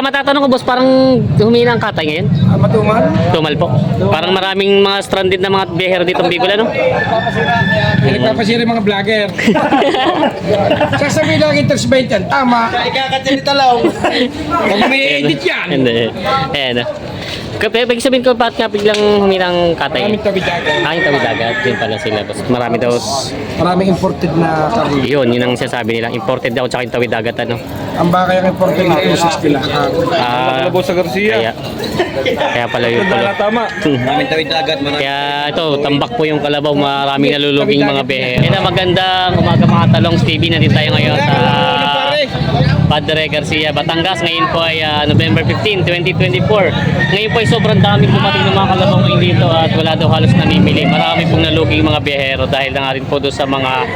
Matatanong ko boss, parang humina ang katay ngayon? Matumal. Tumal po. Parang maraming mga stranded na mga bihero dito ng Bicol, ano? Nagpapasira yung mga vlogger. Sasabihin lang interest bait yan. Tama. Ikakatsinita lang. Huwag may edit yan. Hindi. Ayan. Ibig sabihin ko, bakit nga biglang huminang katay? Maraming tawid dagat. Yung tawid dagat. Yun pala sila boss. Marami daw. Maraming imported na karne. Yun ang sinasabi nila. Imported daw tsaka yung tawid dagat, ano? Ang baka yung imported na 260 lang. Kalabaw sa Garcia. Kaya pala yun pala. Tama. Maraming tawid dagat. Kaya ito, tambak po yung kalabaw. Maraming naluluging mga behe. Yan ang magandang umaga mga talongs TV. Nandito tayo ngayon sa Padre Garcia, Batangas. Ngayon po ay November 15, 2024. Ngayon po ay sobrang daming dumating ng mga kalabaw ngayon dito at wala daw halos namimili. Marami pong naluging mga biyahero dahil na nga rin po doon sa mga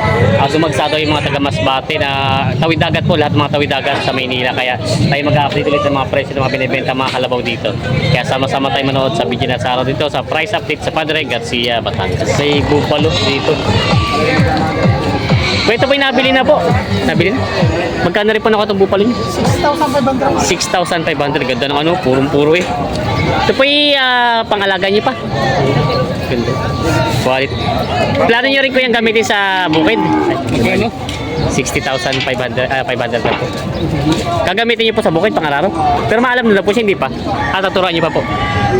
dumagsado yung mga taga Masbate na tawid dagat po, lahat ng mga tawid dagat sa Maynila. Kaya tayo mag-update ulit ng mga presyo ng mga binibenta mga kalabaw dito. Kaya sama-sama tayo manood sa video na sa araw dito sa price update sa Padre Garcia, Batangas. May bupalo dito. Ito po yung nabili na po. Nabili na? Magkano rin po na itong bupalo niyo? 6,500. 6,500. Ganda ng ano, purong-puro eh. Ito po yung pangalaga niyo pa. Ganda. Quality. Plano niyo rin ko yung gamitin sa bukid. Magkano? 60,500 500 na po. Gagamitin niyo po sa bukid pang-araw. Pero maalam na po siya, hindi pa. Taturuan niyo pa po.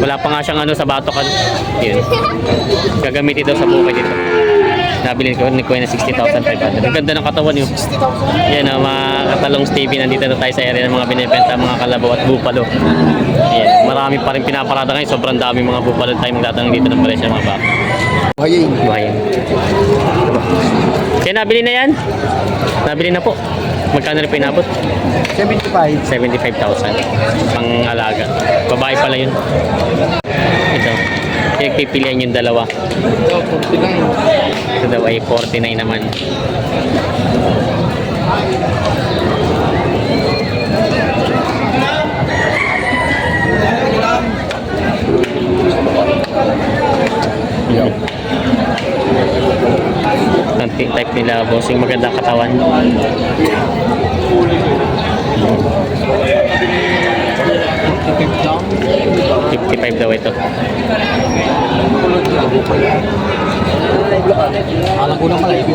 Wala pa nga siyang ano sa batok. Ano. Yun. Gagamitin daw sa bukid ito. Nabili ko ni Kuya na 60,500. Ang ganda ng katawan yun. Yan ang mga katalong TV. Nandito na tayo sa area ng mga binibenta, mga kalabaw at bupalo. Yan. Marami pa rin pinaparada ngayon. Sobrang dami mga bupalo tayo magtatanong dito ng presyo mga baka. Buhayin. Kaya nabili na yan? Nabili na po. Magkano rin po inabot? 75. 75,000. Pang alaga. Babae pala yun. Ito. Pinagpipilian yung dalawa. Ito daw ay 49 naman. Ang type nila bossing, maganda katawan. 55 daw ito. Alam ko na pala yun.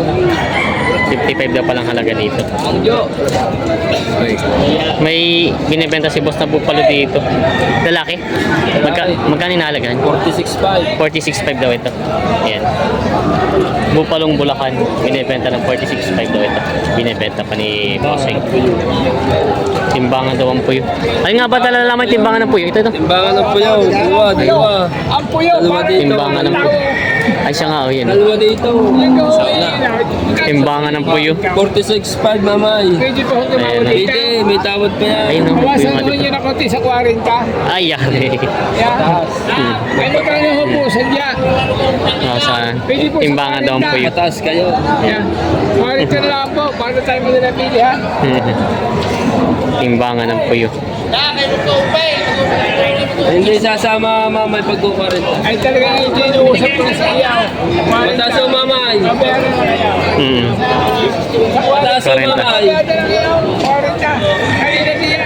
55 daw palang halaga dito. May binibenta si boss na bupalo dito. Lalaki? Magkano inahalagaan? 46.5. 46.5 daw ito. Ayan. Bupalong Bulacan. Binibenta ng 46.5 daw ito. Binibenta pa ni bossing. Timbangan daw ang puyo. Ay nga ba talaga naman timbangan ng puyo? Ito. Timbangan ng puyaw. Dalawa. Ang puyo! Dalawa dito. Timbangan ng puyo. Ay siya nga, yun. Dalawa dito. Sana. Timbangan ng puyo. 46.5 mamay. Pwede po ako Ayan. Pwede, may tawad pa yan. Ayun o, puyo Bawasan nga naman dito. yun na konti sa 40. Ay, yan. Ano ka na hupusan dyan? Sa timbangan daw ang puyo. Mataas kayo. Yan. 40 na lang po. Paano tayo mo nila pili ha? Timbangan ng puyo. Hindi sasama mamay pag 40. Ay talaga hindi inuusap ko na sa iyaw. Mataas ang mamay. Mataas ang 40. mamay.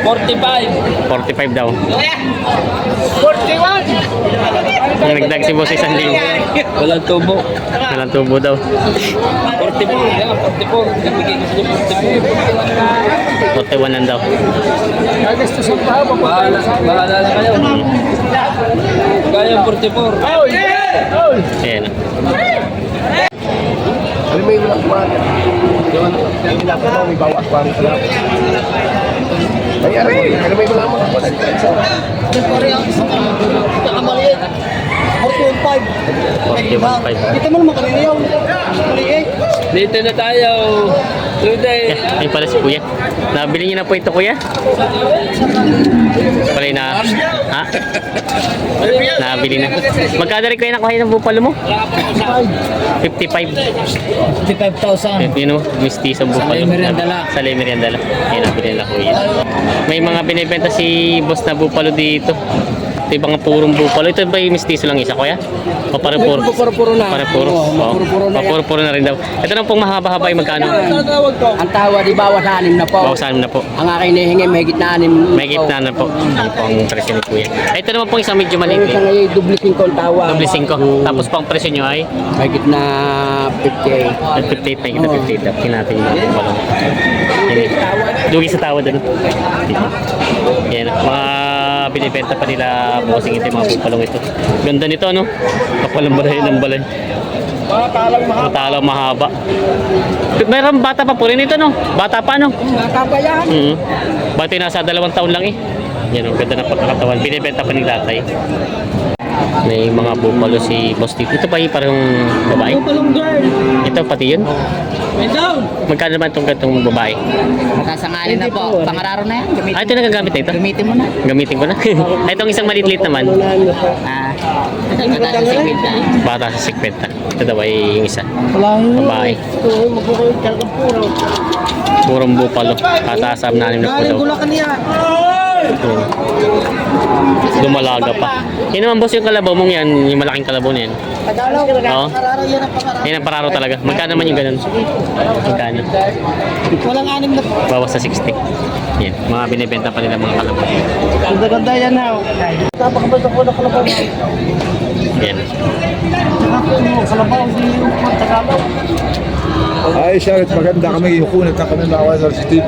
45. 45 daw. 41! Nagdag si boss 1,000. Walang tubo. Walang tubo daw. 44. Yan, 44. Nabigay ko siya 44. 41 lang daw. Gusto sa bahay mo. Bahala na kayo. Kaya 44. Oh, yeah! Oh! Ayan. Ano may ulang kuwan? Yung nilapit mo, may bawat kuwan sa lapit. Ay, ano may ulang mga kuwan? Nakamaliit. 41.5. 41.5. Kita mo naman kanina yun. Maliit. Dito na tayo. Today. Ay pala si kuya. Nabili niyo na po ito kuya? Pala na. Ha? Nabili na. Magkano rin kuya nakuha ng bupalo mo? 55. 55,000. Yun o, mistisong bupalo. Sa Meriendala. Sa Meriendala. Yan, nabili nila kuya. May mga binibenta si boss na bupalo dito. Ito yung mga purong bupalo. Ito ba yung mistiso lang isa, kuya? O pare-puro? Puro na. Pare-puro. Puro na yan. Puro na rin daw. Ito na pong mahaba-haba yung magkano? Ang tawa di bawas 6 na po. Bawasan na po. Ang aking nahingi mahigit na 6. May gitna na po. Ang pang presyo ni kuya. Ito naman pong isang medyo maliit. Sa ngayon, dubli 5 ang tawa. Doble 5. Tapos pang presyo nyo ay Mahigit na 58. 58 na kita 58. Tapos natin yung mga balong. Dugi sa tawa dun. Yan. Mga binibenta pa nila bossing ito yung mga bupalong ito. Ganda nito ano? Kapalang balay ng balay. Matalang mahaba. Mayroon bata pa po rin ito no? Bata pa no? Bata pa yan. Bata yung nasa 2 taon lang eh. Yan ang ganda ng pagkakatawan. Binibenta pa ni tatay. May mga bupalo si Boss Tito. Ito pa yung parang babae. Bupalong girl. Ito pati yun. May down. Magkano naman itong gantong babae? Matasangalin na po. Pangararo na yan. Ah, ito nagagamit na ito? Gamitin mo na. Gamitin ko na. Itong isang maliit naman. Ah, matasan sa sigwit na. Bata sa 50. Ito daw ay yung isa. Babae. Purong bupalo. Katasam na 6 na po daw. Yun. Dumalaga pa. Yan naman boss yung kalabaw mong yan. Yung malaking kalabaw na yan. Oo. Yan ang pararo talaga. Magkano naman yung ganun? Magkano? Walang 6 na po. Bawas sa 60. Yan. Mga binibenta pa nila mga kalabaw. Ganda-ganda yan na. Napakabasa ko na kalabaw. Yan. Kalabaw, hindi yung Tagalog. Ay, Charlotte, maganda kami. Hukunat ka kami mga sa TV.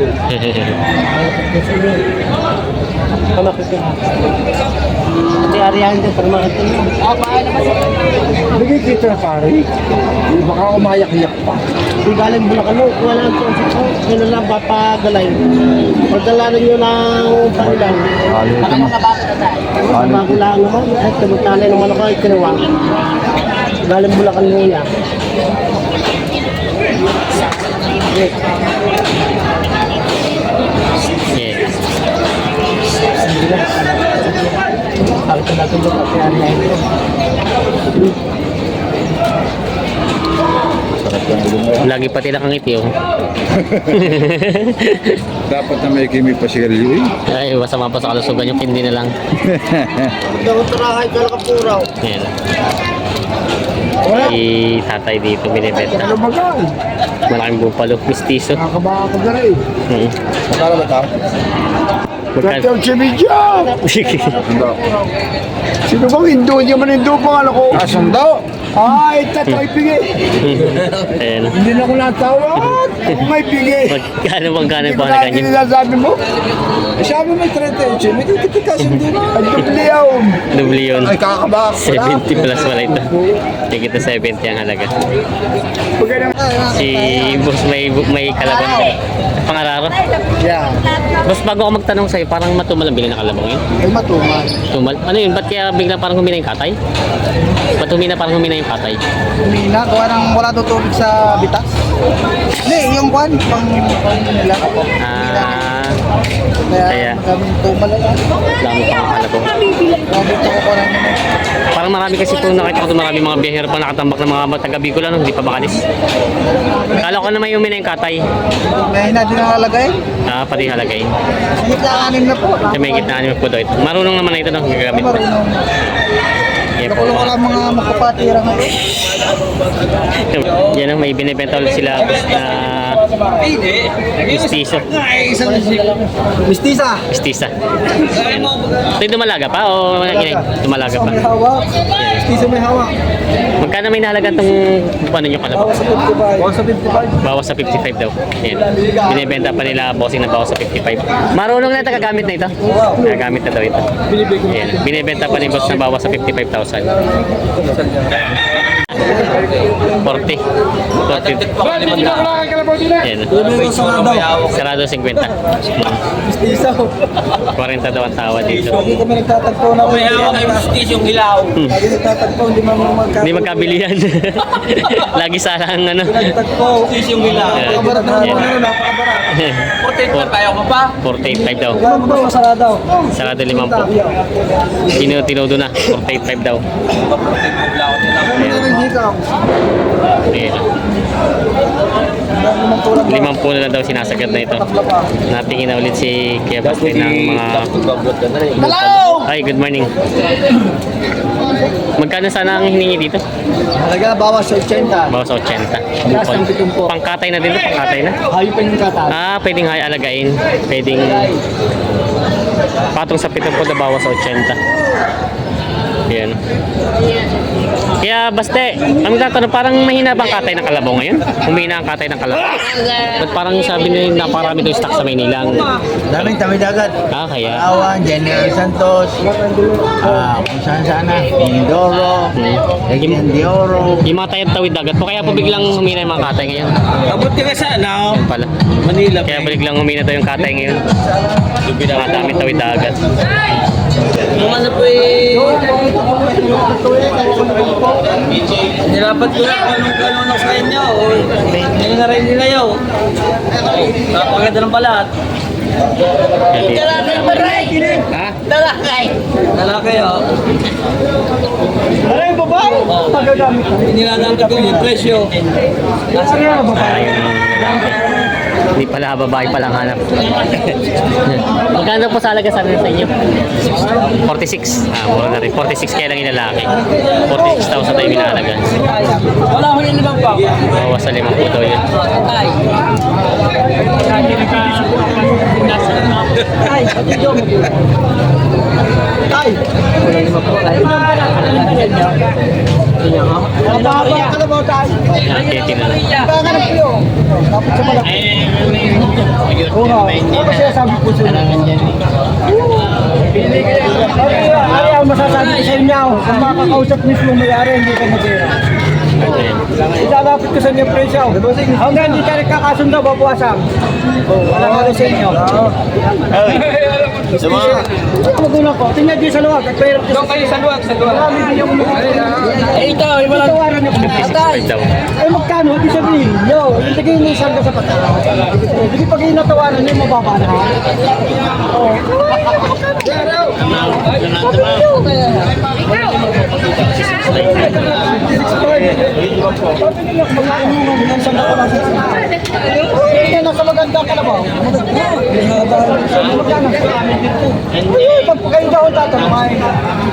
Ate Arihan din, para makita nyo. Bigay kita na pare. Baka umayak-iyak pa. Hindi galing Bulacan, wala ang concept ko. Kailan lang papagalay. Pagdalanan nyo ng panilang. Baka mga bata na tayo. Bago lang naman. At tumagtanay naman ako ay kinuha. Galing Bulacan muna. Yes. Sabi ko natin doon Ate Arihan. Sarap ka na lumayan. Lagi pati lang ang ngiti oh. Dapat na may kimi pa sigarilyo eh. Ay, masama pa sa kalusugan yung hindi na lang. Daw tarahay ka kapuraw. Yan. Si tatay dito binibenta. Ano bagal? Malaking bupalo. Mistiso. Nakakabaka ka na eh. Mm. Magkano ba tao? Magkano? Chimidya! Sino bang Indo? Hindi man Indo pa nga ako. Asundo? Ay, tato ipigay. Ayan. Hindi na ako natawag. May pigay. Magkano bang gano'n Hindi pa ba na lagi ganyan? nilasabi mo? Eh, sabi may 30 Jimmy. Hindi kita kasundo na. Ang dubliyaw. Dubli yun. Ay, kakabaka ko na. 70 plus wala ito. Hindi kita 70 ang halaga. Si boss may kalaban ka. Pangararo. Yeah. Boss, bago ako magtanong sa'yo, parang matumal ang bili na kalabaw yun. Ay, matumal. Tumal? Ano yun? Ba't kaya biglang parang humina yung katay? Ba't humina parang humina yung katay? Mina, gawa ng wala daw tubig sa bitas. Hindi, yung kwan, pang nila ako. Ah, Kaya, Kaya? kaming tumal na lang. dami pa ang kalabaw. Dito ko parang Parang marami kasi po nakita ko marami mga bihero pa nakatambak ng mga taga Bicol ano, hindi pa makalis. Kala ko naman yung humina yung katay. may na din ang lalagay. Ah, pati halagay. Hindi ka 6 na po. Sa may gitna niyo po daw ito. Marunong naman na ito no, gagamit po. Marunong. Yan po. Nakulong ko lang mga makapatira ngayon. Yan ang may binibenta ulit sila na mistiso. Mistisa. Mistisa. Ito yung dumalaga pa o kinig? Dumalaga pa. May hawak. Mistisa may hawak. Magkano may nahalaga itong ano nyo kalabaw? Bawas sa 55. Bawas sa 55 daw. Yan. Binibenta pa nila bossing na bawas sa 55. Marunong na tagagamit na ito. Nagagamit na daw ito. Yan. Binibenta pa ni boss na bawas sa 55,000. 40. 40. Yan. Sarado 50. Mistisa. 40 daw ang tawa dito. Lagi kami nagtatagpo na May hawak ay mustis yung ilaw. Lagi nagtatagpo, hindi man Hindi magkabili yan. Lagi salang ano. Nagtagpo. Mustis yung ilaw. Napakabarat na Yan. naman, napakabarat. 48 na tayo ka pa. 48.5 daw. Gano'n ba masara daw? Sarado 50. Tinodo na. 48.5 daw. Ano rin hikaw? Ayan. Dami naman tulad na. 50 na daw sinasagad na ito. Natingin na ulit si Kuya Basti ng mga Hello! Ay, good morning. Magkano sana ang hiningi dito? Talaga, bawas sa 80. Bawas sa 80. Taas ng 70. Pangkatay na din ito, pangkatay na. Hayop pa yung kata. Pwedeng alagain. Pwedeng patong sa 70 na bawas sa 80. Yan. Kaya baste, ang tatanong, parang mahina bang katay ng kalabaw ngayon? Humina ang katay ng kalabaw. Ba't parang sabi nila naparami ito stock sa Maynila? Daming tawid agad. Kaya. Awan, General Santos, kung saan sana, Mindoro, Cagayan de Oro. Yung mga tayong tawid dagat po, kaya po biglang humina yung mga katay ngayon. Abot ka sa ano? Yan pala. Manila. Kaya biglang humina to yung katay ngayon. Mga daming tawid dagat. Yung ano po eh. Nirapat ko na anong sa inyo. Ngayon na rin nila yun. Napaganda ng balat. Ha? Lalaki oh. Ano yung babae? Magagamit. Inilalang ko yung presyo. Nasa nga babae? Hindi pala, babae palang hanap. Magkano po sa alaga sa inyo? 46. Mura na rin. 46 kaya lang yung lalaki. 46,000 tayo binalaga. Wala ko yung limang pa. Bawas sa 5 po daw yun. Ay, dito mo. Ay! Mababa ka na ba tayo? Nakakiti na lang. Bakanap kayo. Dapat sa malaki. Oo nga. Ano siya sabi ko sa inyo? Ay, ang masasabi ko sa inyo. Kung makakausap mismo may-ari, hindi ka mag-ira. Ayan. Ilalapit ko sa inyo presyo. Hanggang hindi ka nagkakasundo, babawasan. Wala ka rin sa inyo. Sa mga, Magulang ko, tingnan din sa luwag. Doon kayo sa luwag, sa luwag. Eh, ito, wala. Tawaran niyo kung patay. Daw. Eh, magkano? Ibig sabihin, yo, ilagay mo isang ka sa patay. Hindi pag inatawaran niyo, mababa na. Oo. Nasa maganda ka na ba? Pagpakain daw ang tatanungin.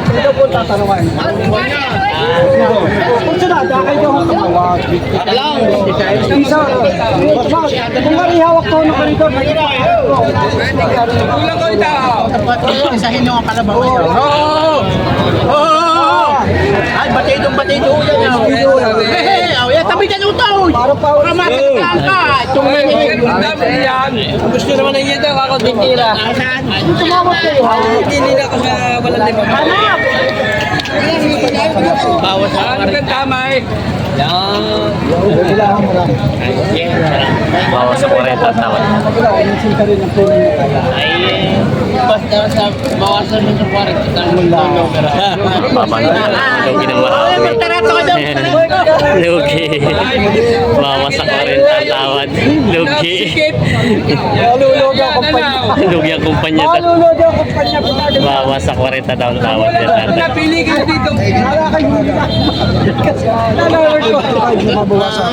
Hindi daw po tatanungin. Kung sila, dakay daw ang kamawag. Isa. Kung marihawak ko ng kanito, Kulang ko ito. isahin nyo ang kalabaw ngayon. ay, batidong yan. Ay, tabi ka nyo tao. Para pa ulit. Ang dami yan. Gusto naman ng ito, ako din tira. Tumawag kayo. Hindi nila ako sa walang limang. Bawas sa ano ka tama eh. Yan. Bawas sa 40 ang tawad. Basta sa bawasan mo sa 40. Baba na. Lugi ng marami. Lugi. Bawas sa 40 ang tawad. Lugi. Malulog ang kumpanya. Lugi ang kumpanya. Malulog ang kumpanya. Bawas sa 40 daw ang tawad. Napili ka dito. Wala kayo. Lalawag ko. Mabawasan.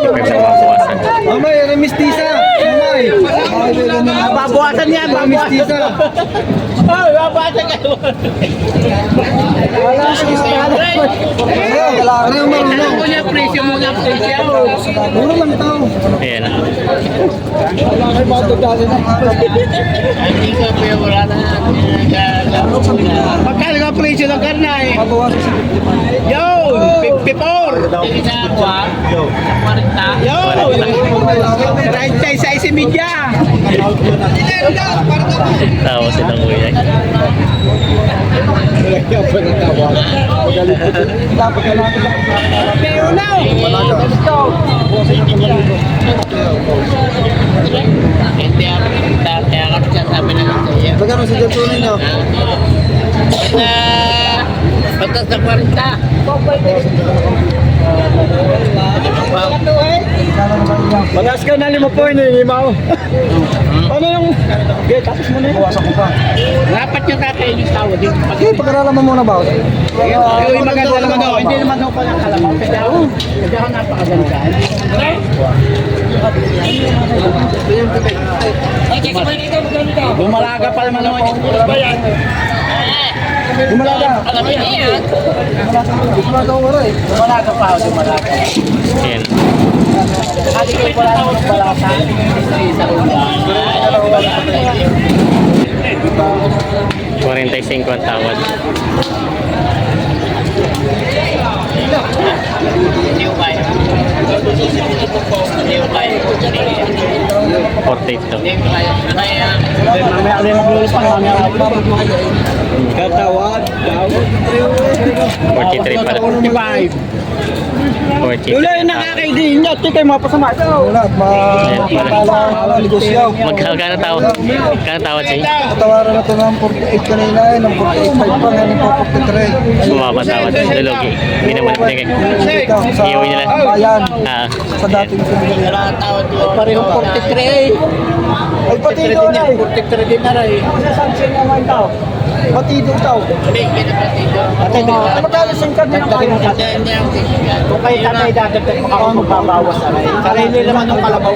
Pwede mabawasan. Mamay, remistisa. Mamay. Babawasan yan, Remistisa. babawasan ka. Wala siya. Wala. Ano yung marunong? Muna presyo. Mura lang tao. Ayan. Wala kayo mga dagdagan na. Hindi ka pa wala na. Magkano ka presyo ng karnay? Mabawasan sa Yo! 54! Yo! 36 media! Tawa silang kuya. dapat na natin. Pero now! Hindi ako kaya ka siya sabi na lang sa'yo. Magkano sa dyan tunay nyo? Batas na 40. Magas ka na 5 po, hinihimaw. Ano yung... Okay, tapos mo na yun. Bawasan ko pa. Dapat yung tatay yung tawad. Okay, pag-aralan mo muna ba? Yung maganda naman daw. Hindi naman daw pala kalabaw. Kasi ako napakaganda. Bumalaga pa naman naman yung bayan. Ayan. 45 ang tawad. $48 daw. Katawad. 43 pala. 43. Wala yung nakakaigin niya. Ito kayo mapasama. Wala. Ayan pala. Negosyo. Magkano tawad? Magkano tawad sa'yo? Tawaran na ito ng 48 kanina eh. Ng 48.5 pa. Ngayon po 43. Bumaba tawad. Dulugi. Hindi naman. Dito sa Iuwi nila. bayan. Ah. Sa dating sinigil. Parehong 43 eh. Ay pati ito na eh. 43 din na rin. Ano sa sunset naman ito? Pati ito ito. Magkano singkat din ang kayo? Kung kayo tatay dadagdag magbabawas na rin. Sarili naman yung kalabaw.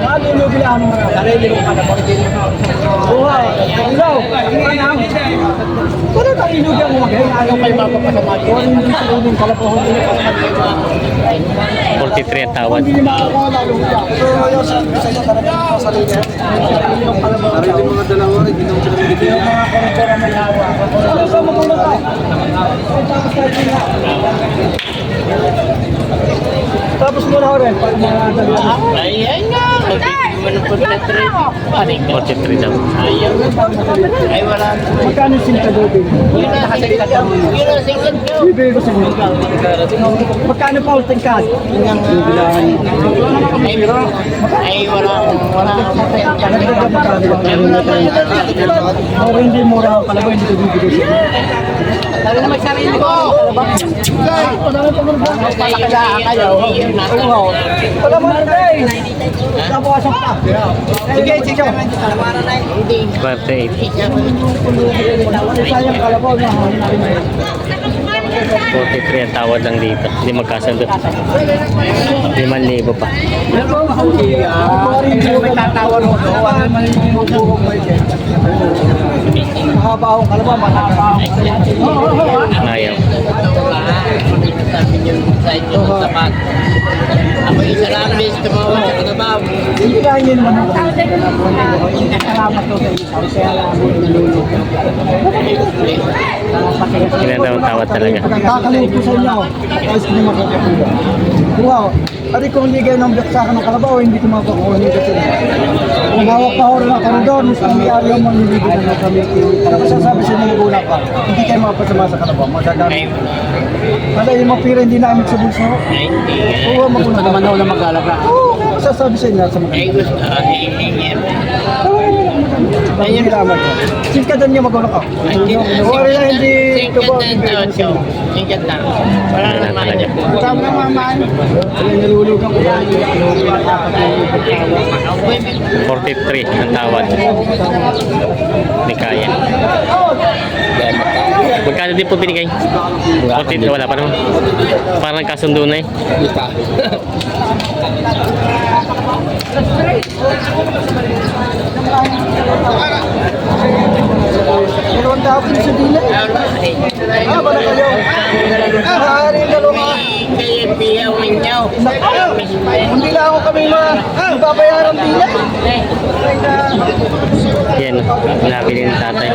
Nalulubilaan mo na. Sarili yung kalabaw. Buhay. Ilaw. Kung tayo inugan mo magayon, ayaw kayo mapapasama. Kung hindi sa uling kalabaw, hindi na pagkakita. 43 ang tawad. Hindi makakuha lalo. So, yung sa iyo talaga sa sarili. Yung kalabaw. Sarili mga dalawa rin. Yung mga korektora may hawa. Sa magulang ka. Tapos muna ko rin. Pag mga dalawa. Ayan nga. Magbibigay mo ng 43 daw. Ay, wala. Magkano yung sintagotin? Bibigay ko sa inyo. Magkano pa ulting card? Ay, wala. O hindi mura ako pala ba, hindi ko bibigay sa inyo. Sabi na magsarili ko. Palakalaan kayo. Wala mo na guys. Nabukasan pa. Sige, sige. 48. Sayang kalabaw na. 43 ang tawad lang dito. Hindi magkasundo. 5,000 pa. May tatawan mo. Wala man yung buhok mo. Mahaba akong kalabaw. Mahaba akong Ayaw. Sabi niyo sa inyo ng tapat. Ako isa lang bis tumawag sa kanabaw. hindi na hindi naman ako. Salamat ko sa iyo. Kaya lang ako nalulog. Ilan daw ang tawad talaga? Kakalimut ko sa inyo. Tapos hindi makakakuha. Wow. Ari kung hindi kayo nang sa akin ng kalabaw, hindi ko makakuha nito sila. Kung hawak pa ako ng kanador, mas kami ayaw mo nilibig na kami. Tapos sasabi sa inyo gula pa, hindi kayo mapasama sa kalabaw. Magagamit. Kada yung mga pira hindi namin sa bulso. Oo, maguna naman ako na mag-alaga. Oo, sasabi sa inyo sa mga. Ay gusto. Ay, Ayun lamang ko. Singkadan niyo magulo ko. Wala na hindi tubo. Singkat na. Wala na naman. Tama na maman. Nalulugan ko yan. 43 ang tawad. Hindi kaya. Magkano din po binigay? 43 wala pa naman. Parang nagkasundo na eh. Dalawang tao din sa dila. Bala kayo. Hari dalawa. Kaya biyaw ninyo. Hindi lang ako kami mababayaran dila. Yan. Nabili ng tatay.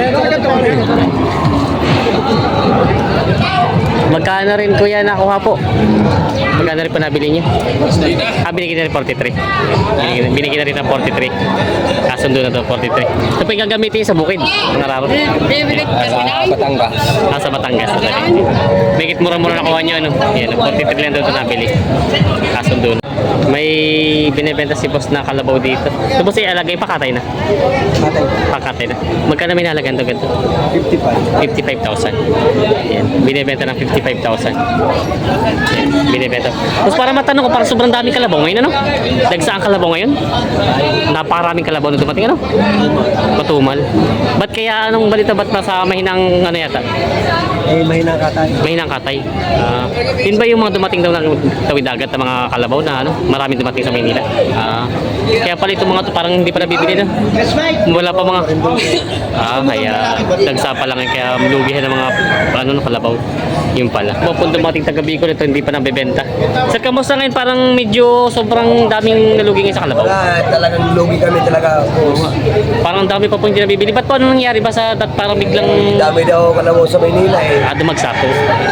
Magkano rin kuya nakuha po? Magkano rin po nabili niyo? Binigyan na rin 43. Binigyan na rin ng 43. Kasundo na to 43. Ito po yung gagamitin sa bukid. Ang nararo. Batangas. Sa Batangas. Bigit mura-mura nakuha niyo. Ano? Yan, 43 lang daw ito nabili. Kasundo na. May binibenta si boss na kalabaw dito. Ito boss ay alagay pakatay na. Pakatay na. Magkano may nalagyan ito ganito? 55,000. Yan. Binibenta ng 55,000. Yan. Binibenta. Tapos para matanong ko, para sobrang daming kalabaw ngayon, ano? Dagsaan kalabaw ngayon? Napakaraming kalabaw na dumating, ano? Matumal. Ba't kaya anong balita ba't nasa mahinang ano yata? Mahinang katay. Mahinang katay. Yun ba yung mga dumating daw ng tawid dagat na mga kalabaw na ano? Maraming dumating sa Maynila? Kaya pala itong mga to parang hindi pa nabibili na. Wala pa mga... kaya nagsa pa lang kaya lugihan ng mga kalabaw. Yung pala. Pupunta mga taga Bicol ito hindi pa nabebenta. Sir, kamusta ngayon? Parang medyo sobrang daming naluging sa kalabaw. Wala, talagang lugi kami talaga. Parang dami pa po hindi nabibili. Ba't po ano nangyari ba sa parang biglang Dami daw kalabaw sa Maynila eh. dumagsato?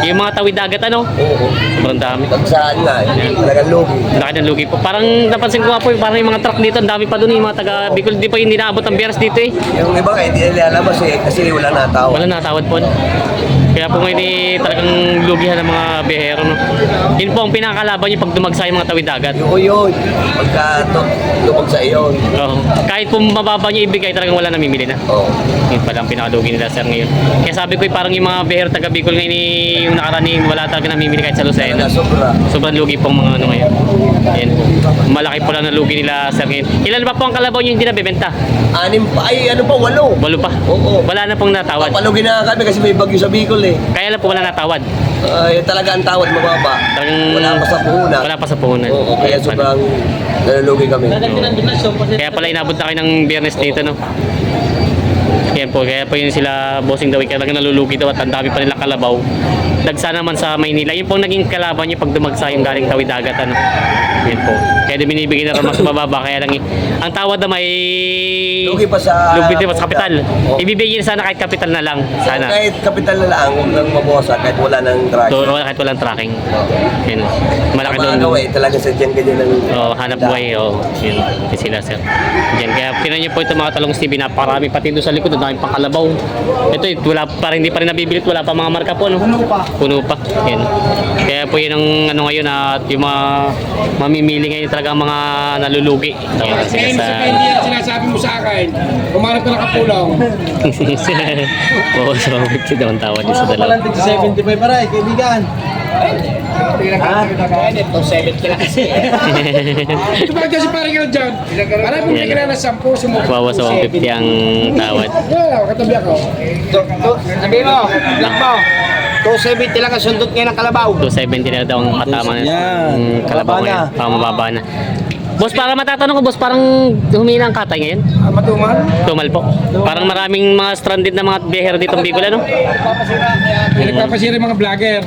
Yung mga tawid dagat ano? Oo. Sobrang dami. Saan nga, talagang lugi. Laki ng lugi po. Parang napansin ko nga po, parang yung mga truck dito, ang dami pa doon yung mga taga Bicol. Di pa yung ninaabot ang biyers dito eh. Yung iba nga, hindi nila alam kasi wala natawag. Wala natawad po. Kaya po ngayon eh, talagang lugihan ng mga biyahero. No? Yun po ang pinakakalaban yung pag dumagsa yung mga tawid dagat. Yun. Pagka lumag sa iyon. Oo. Kahit po mababa niya ibigay, talagang wala namimili na. Oo. Yun pala ang pinakalugi nila sir ngayon. Kaya sabi ko parang yung mga biyahero taga Bicol ngayon eh, yung nakaraning wala talaga namimili kahit sa Lucena. Sobra. Sobrang lugi pong mga ano ngayon. Yan. Malaki po lang na lugi nila sir ngayon. Ilan ba po ang kalabaw nyo hindi nabibenta? 6 pa, ay ano pa, 8. 8 pa. Oo. Wala na pong natawad. Papalugi na kami kasi may bagyo sa Bicol eh. Kaya lang po wala natawad. Yun talaga ang tawad mababa. Talagang Wala pa sa puhunan. Wala pa sa puhunan. Oo, kaya sobrang nalulugi kami. Kaya pala inabot na kayo ng biyernes dito, no? Yan po, kaya po yun sila bossing daw, kaya talagang nalulugi daw at ang dami pa nilang kalabaw. Dagsa naman sa Maynila. Yun po naging kalaban nyo pag dumagsa yung galing tawid dagat, ano? Yan po. Kaya din binibigyan na rin mas mababa, kaya lang ang tawad na may... Lugi pa sa... Lugi pa sa kapital. Oo. Ibibigyan sana kahit kapital na lang. Sana. Kahit kapital na lang, huwag lang mabuwasan kahit wala ng drag. Kahit walang tracking. Yan. Malaki Mga doon. gawin, talaga sa dyan ganyan ng... Hanap buhay, yun sila sir. Diyan, kaya tinan niyo po ito mga talong Stevie, napakarami pati doon sa likod, ang dami pang kalabaw. Ito, wala pa rin, hindi pa rin nabibilit, wala pa mga marka po, no? Puno pa. Yan. Kaya po yun ang ano ngayon at yung mga mamimili ngayon talaga ang mga nalulugi. Yan, sila sa... Hindi yan sinasabi mo sa akin. Kumarap ka nakapulaw. Oo, so ito daw ang tawad niya sa dalawa. 75 para kaibigan. Ito, 70 lang kasi. Ito ba kasi parang yun dyan? Alam mo, hindi ka na ng 10 sumuko. Bawa sa 150 ang tawad. Yeah, katabi ako. Sabi mo, vlog mo. 270 lang ang sundot ngayon ng kalabaw. 270 na daw ang katama ng kalabaw ngayon. Mababa na. Boss, para matatanong ko, boss, parang humina ang katay ngayon? Matumal. Tumal po. Parang maraming mga stranded na mga biyahero dito ng Bicol, ano? Nagpapasira yung mga vlogger.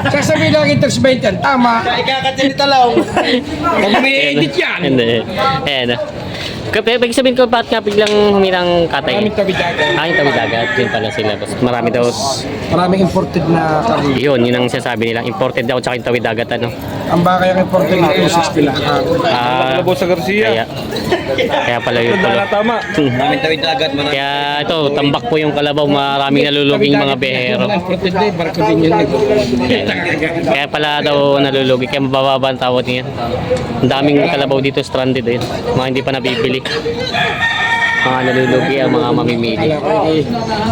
Sasabihin lang interest 20 yan. Tama. Ikakatinita lang. Huwag may edit yan. Hindi. Ayan. Ibig sabihin ko, bakit nga biglang huminang katay? Maraming tabi dagat. Yung tawid dagat. Yun pala sila, boss. Marami daw. Maraming imported na kami. Yun ang sinasabi nila. Imported daw tsaka yung tawid dagat, ano? Ang baka yung imported na 260 lang. Sa Garcia. Kaya pala yun pala. Tama. Maraming tawid dagat, marami. Kaya ito, tambak po yung kalabaw. Maraming naluluging mga behero. Imported na barko din yun. Kaya pala daw nalulugi. Kaya mabababa ang tawad niya. Ang daming kalabaw dito stranded eh. Mga hindi pa nabibili. Mga nalulugi ang mga mamimili.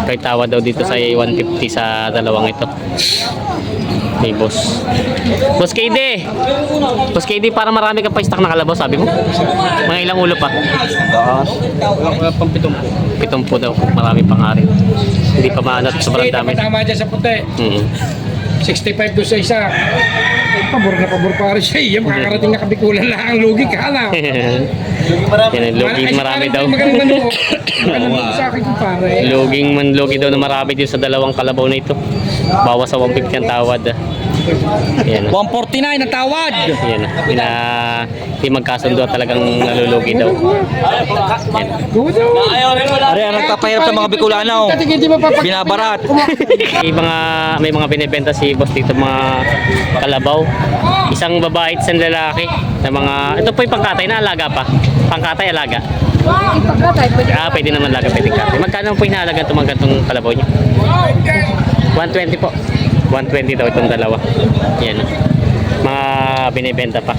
Kaya tawad daw dito sa 150 sa dalawang ito. Hey, boss. Boss KD! Boss KD, para marami ka pa stock na kalabaw, sabi mo? Mga ilang ulo pa? Pang 70. 70 daw. Marami pang hari. Hindi pa maanat. Sobrang dami. Tama dyan sa puti. 65 doon sa isa. Pabor na pabor pa rin siya. Yung makakarating na kabikulan lang ang lugi ka na. Yan ang luging marami daw. Magandang ano. Magandang sa akin kung pare. Lugi daw na marami dito sa dalawang kalabaw na ito. Bawas sa 150 ang tawad. Yan. 149 ang tawad! Yan. Hindi magkasundo talagang nalulugi daw. Yan. Ari, ang nagpapahirap sa mga Bicolano. Hindi mo papag... Binabarat. May mga binibenta si boss dito mga kalabaw. Isang babae at isang lalaki na mga ito po yung pangkatay na alaga pa. Pangkatay alaga. Pwede naman alaga, pwede katay. Magkano po inaalaga itong mga gantong kalabaw niyo? 120 po. 120 daw itong dalawa. Yan. Mga binibenta pa.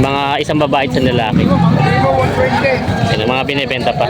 Mga isang babae at isang lalaki. Yan, mga binibenta pa.